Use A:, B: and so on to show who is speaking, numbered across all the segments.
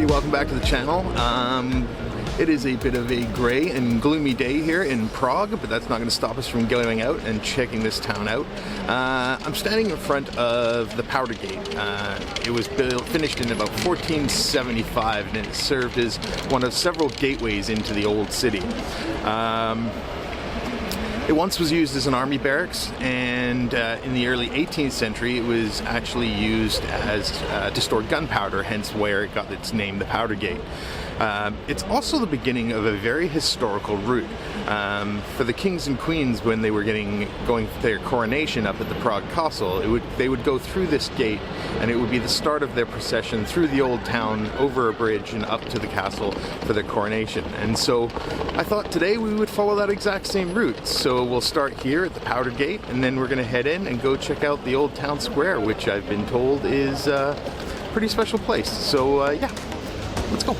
A: everybody, welcome back to the channel. It is a bit of a gray and gloomy day here in Prague, but that's not going to stop us from going out and checking this town out. I'm standing in front of the Powder Gate. It was finished in about 1475 and it served as one of several gateways into the old city. It once was used as an army barracks, and in the early 18th century it was actually used as to store gunpowder, hence where it got its name, the Powder Gate. It's also the beginning of a very historical route. For the kings and queens, when they were going for their coronation up at the Prague Castle, they would go through this gate, and it would be the start of their procession through the old town, over a bridge, and up to the castle for their coronation. And so I thought today we would follow that exact same route. So we'll start here at the Powder Gate, and then we're going to head in and go check out the old town square, which I've been told is a pretty special place. So yeah, let's go.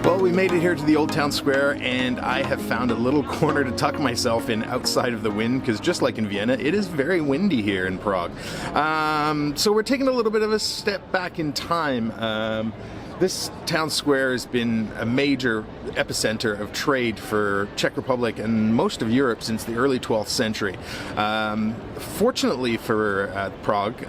A: Well, we made it here to the Old Town Square, and I have found a little corner to tuck myself in outside of the wind, because just like in Vienna, it is very windy here in Prague. So we're taking a little bit of a step back in time. This town square has been a major epicenter of trade for Czech Republic and most of Europe since the early 12th century. Fortunately for Prague,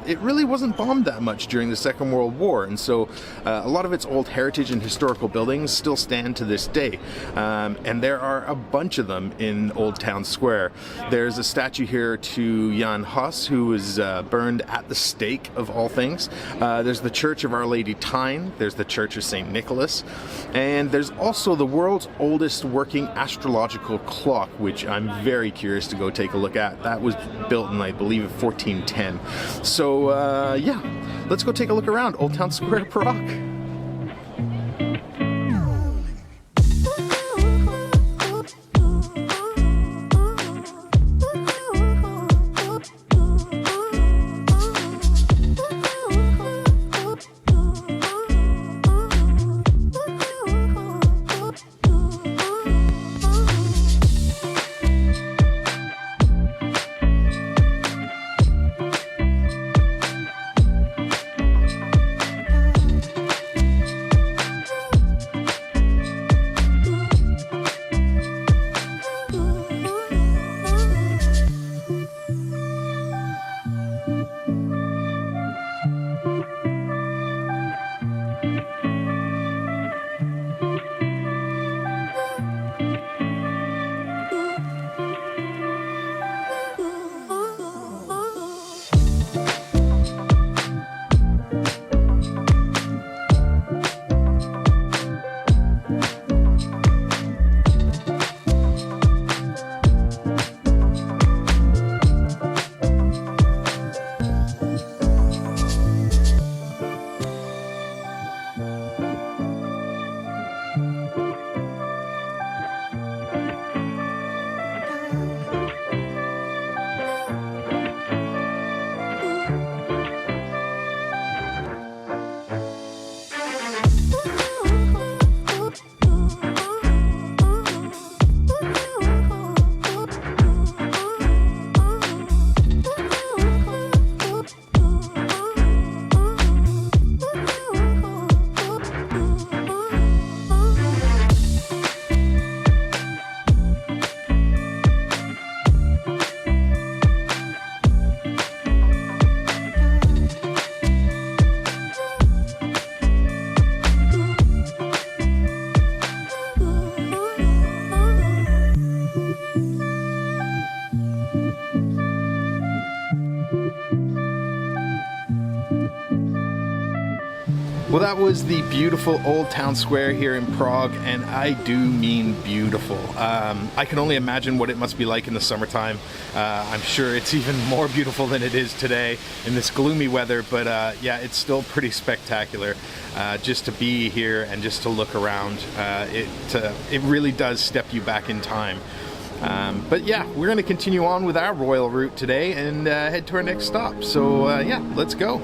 A: it really wasn't bombed that much during the Second World War, and so a lot of its old heritage and historical buildings still stand to this day. And there are a bunch of them in Old Town Square. There's a statue here to Jan Hus, who was burned at the stake, of all things. There's the Church of Our Lady Tyne. There's the Church of St. Nicholas, and there's also the world's oldest working astrological clock, which I'm very curious to go take a look at. That was built in, I believe, 1410. So yeah, let's go take a look around Old Town Square, Prague. Well, that was the beautiful Old Town Square here in Prague, and I do mean beautiful. I can only imagine what it must be like in the summertime. I'm sure it's even more beautiful than it is today in this gloomy weather, but yeah, it's still pretty spectacular just to be here and just to look around. It really does step you back in time. But yeah, we're going to continue on with our royal route today and head to our next stop. So yeah, let's go.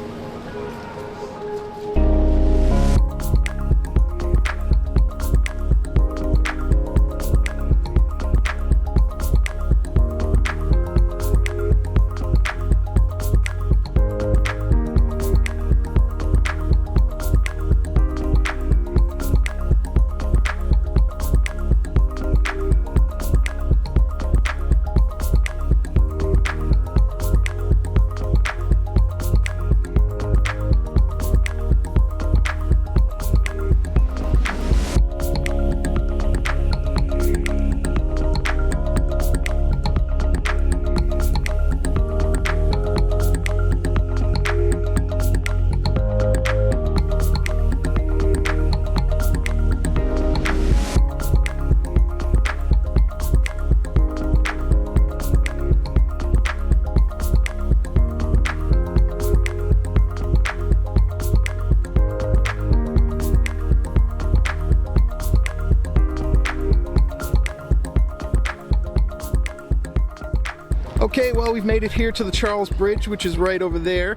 A: Okay, well, we've made it here to the Charles Bridge, which is right over there.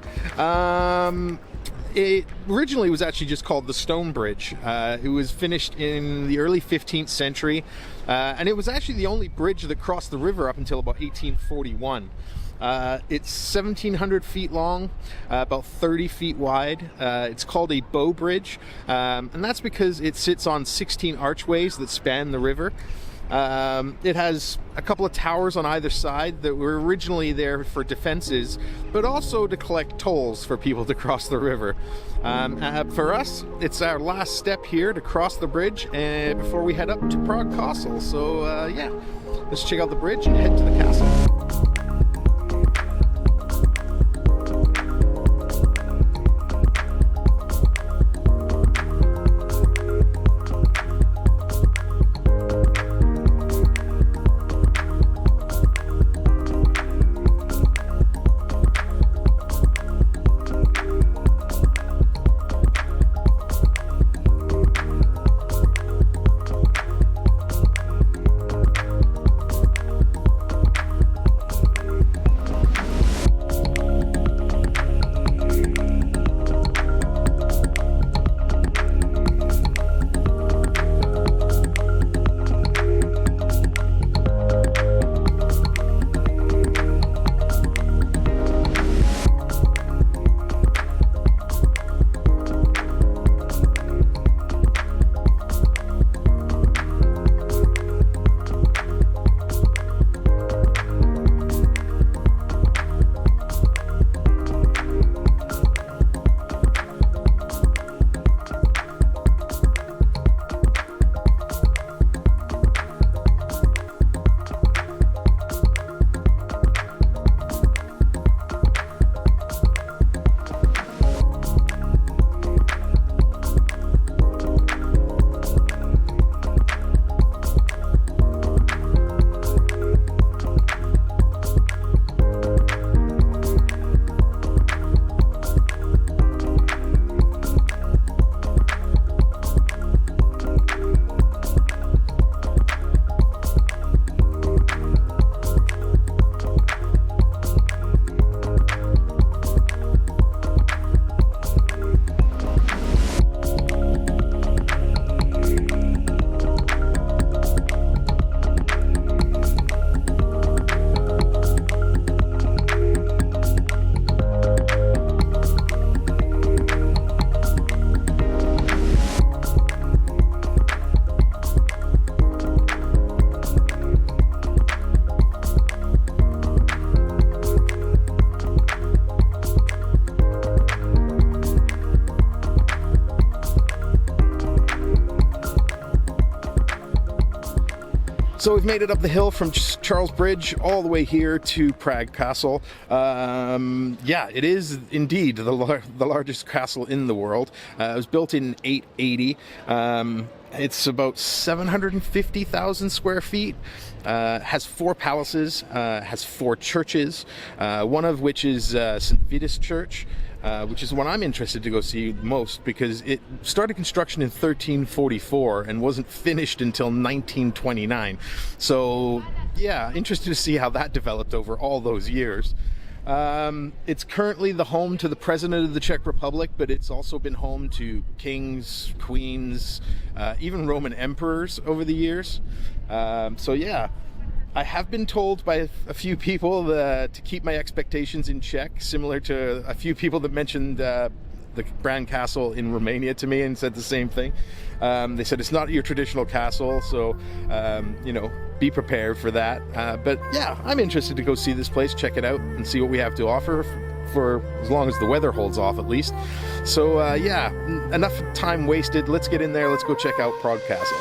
A: It originally was actually just called the Stone Bridge. It was finished in the early 15th century, and it was actually the only bridge that crossed the river up until about 1841. It's 1,700 feet long, about 30 feet wide. It's called a bow bridge, and that's because it sits on 16 archways that span the river. It has a couple of towers on either side that were originally there for defenses, but also to collect tolls for people to cross the river. For us, it's our last step here to cross the bridge before we head up to Prague Castle. So yeah, let's check out the bridge and head to the castle. So we've made it up the hill from Charles Bridge all the way here to Prague Castle. Yeah, it is indeed the largest castle in the world. It was built in 880. It's about 750,000 square feet. Has 4 palaces, has 4 churches, one of which is St. Vitus Church, which is one I'm interested to go see most because it started construction in 1344 and wasn't finished until 1929. So, yeah, interested to see how that developed over all those years. It's currently the home to the President of the Czech Republic, but it's also been home to kings, queens, even Roman emperors over the years. So yeah, I have been told by a few people to keep my expectations in check, similar to a few people that mentioned the Bran Castle in Romania to me and said the same thing. They said it's not your traditional castle, so you know, be prepared for that. But yeah, I'm interested to go see this place, check it out, and see what we have to offer for as long as the weather holds off, at least. So yeah, enough time wasted. Let's get in there. Let's go check out Prague Castle.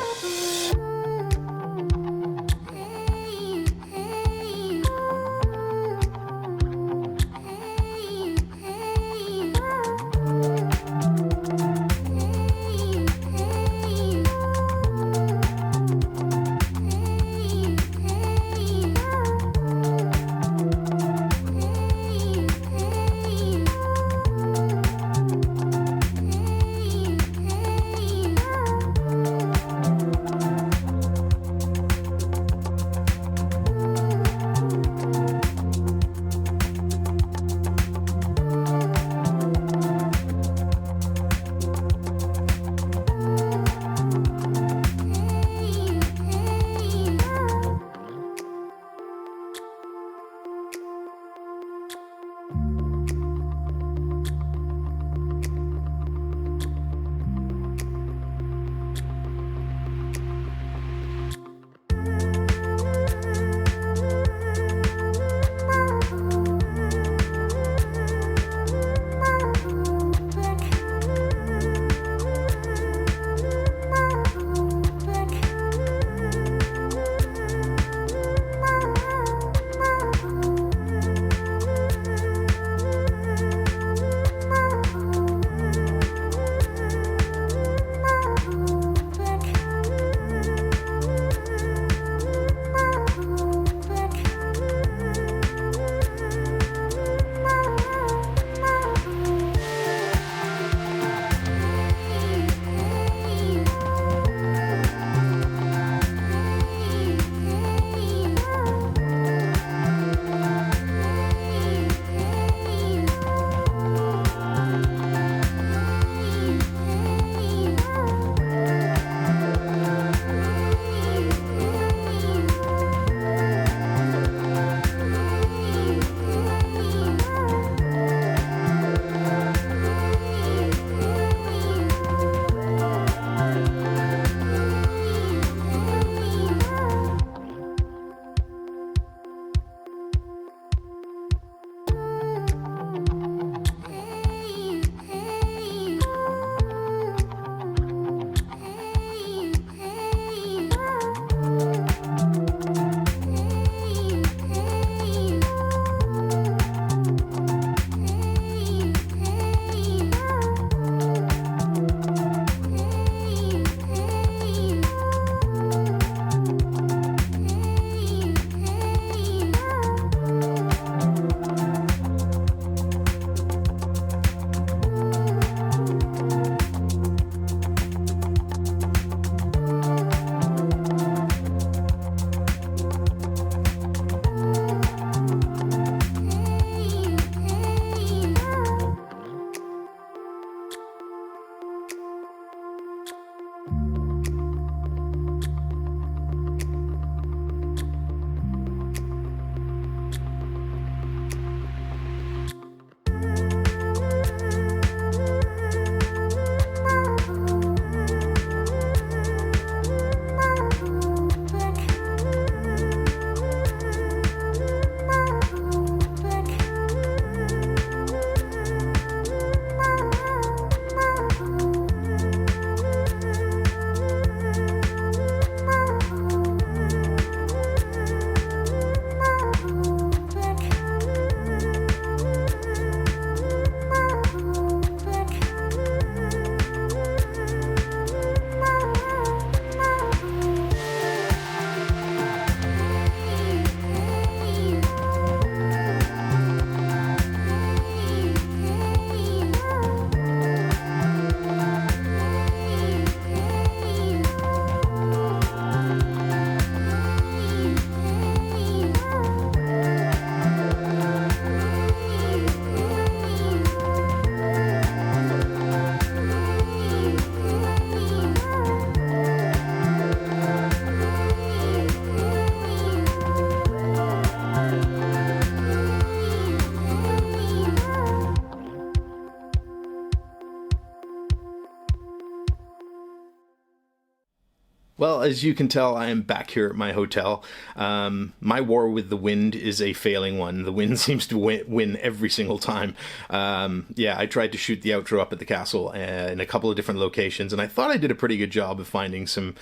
A: Well, as you can tell, I am back here at my hotel. My war with the wind is a failing one. The wind seems to win every single time. Yeah, I tried to shoot the outro up at the castle in a couple of different locations, and I thought I did a pretty good job of finding some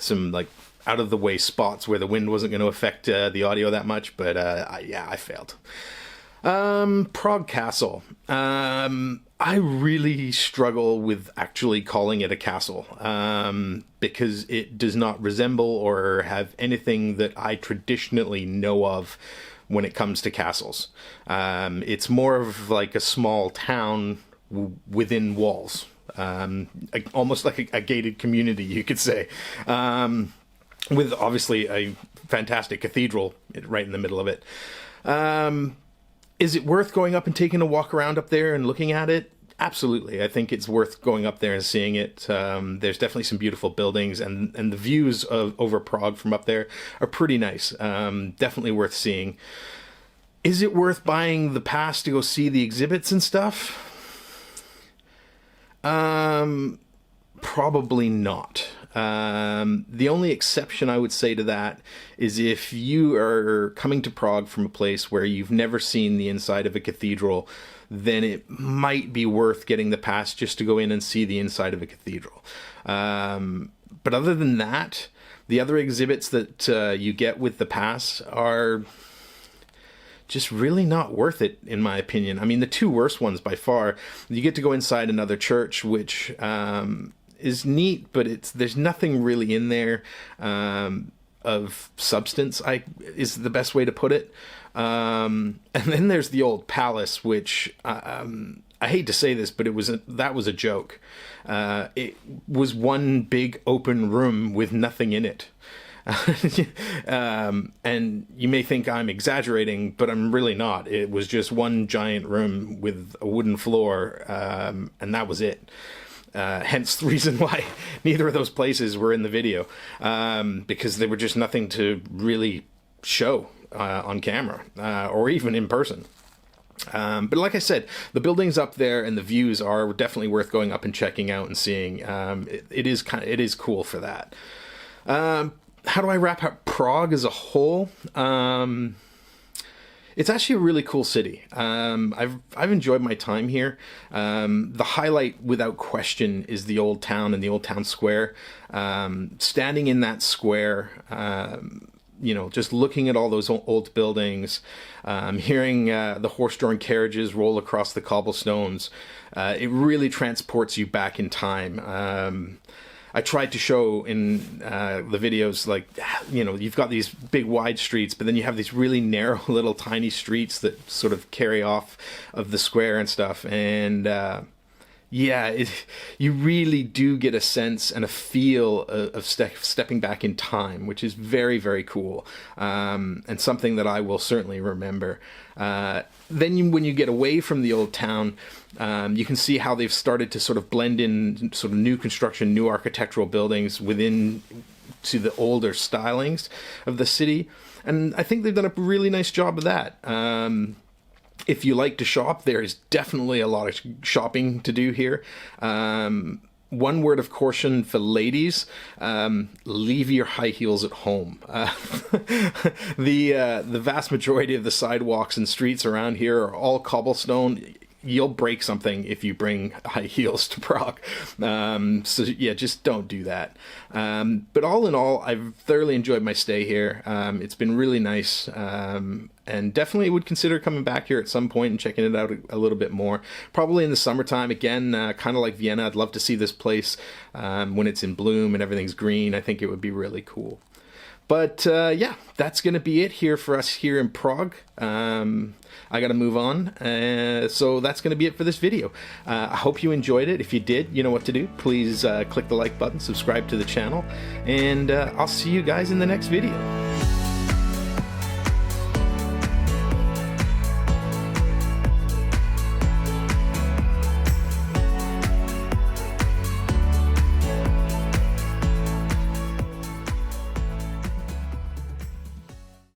A: like out of the way spots where the wind wasn't going to affect the audio that much. But yeah, I failed. Prague Castle. I really struggle with actually calling it a castle, because it does not resemble or have anything that I traditionally know of when it comes to castles. It's more of like a small town within walls, almost like a gated community, you could say, with obviously a fantastic cathedral right in the middle of it. Is it worth going up and taking a walk around up there and looking at it? Absolutely. I think it's worth going up there and seeing it. There's definitely some beautiful buildings, and the views over Prague from up there are pretty nice. Definitely worth seeing. Is it worth buying the pass to go see the exhibits and stuff? Probably not. The only exception I would say to that is if you are coming to Prague from a place where you've never seen the inside of a cathedral, then it might be worth getting the pass just to go in and see the inside of a cathedral. But other than that, the other exhibits that you get with the pass are just really not worth it, in my opinion. I mean, the two worst ones by far, you get to go inside another church, which is neat, but there's nothing really in there of substance, is the best way to put it. And then there's the old palace, which I hate to say this, but that was a joke. It was one big open room with nothing in it. And you may think I'm exaggerating, but I'm really not. It was just one giant room with a wooden floor, and that was it. Hence the reason why neither of those places were in the video, because they were just nothing to really show on camera or even in person. But like I said, the buildings up there and the views are definitely worth going up and checking out and seeing. It is cool for that. How do I wrap up Prague as a whole? It's actually a really cool city. I've enjoyed my time here. The highlight, without question, is the old town and the old town square. Standing in that square, just looking at all those old buildings, hearing the horse-drawn carriages roll across the cobblestones, it really transports you back in time. I tried to show in the videos, like, you've got these big wide streets, but then you have these really narrow little tiny streets that sort of carry off of the square and stuff. And you really do get a sense and a feel of stepping back in time, which is very, very cool, and something that I will certainly remember. Then when you get away from the old town, you can see how they've started to sort of blend in sort of new construction, new architectural buildings within to the older stylings of the city. And I think they've done a really nice job of that. If you like to shop, there is definitely a lot of shopping to do here. One word of caution for ladies, leave your high heels at home. The vast majority of the sidewalks and streets around here are all cobblestone. You'll break something if you bring high heels to Prague. So yeah, just don't do that. But all in all, I've thoroughly enjoyed my stay here. It's been really nice. And definitely would consider coming back here at some point and checking it out a little bit more. Probably in the summertime, again, kind of like Vienna. I'd love to see this place when it's in bloom and everything's green. I think it would be really cool. But yeah, that's going to be it here for us here in Prague. I got to move on. So that's going to be it for this video. I hope you enjoyed it. If you did, you know what to do. Please click the like button, subscribe to the channel, and I'll see you guys in the next video.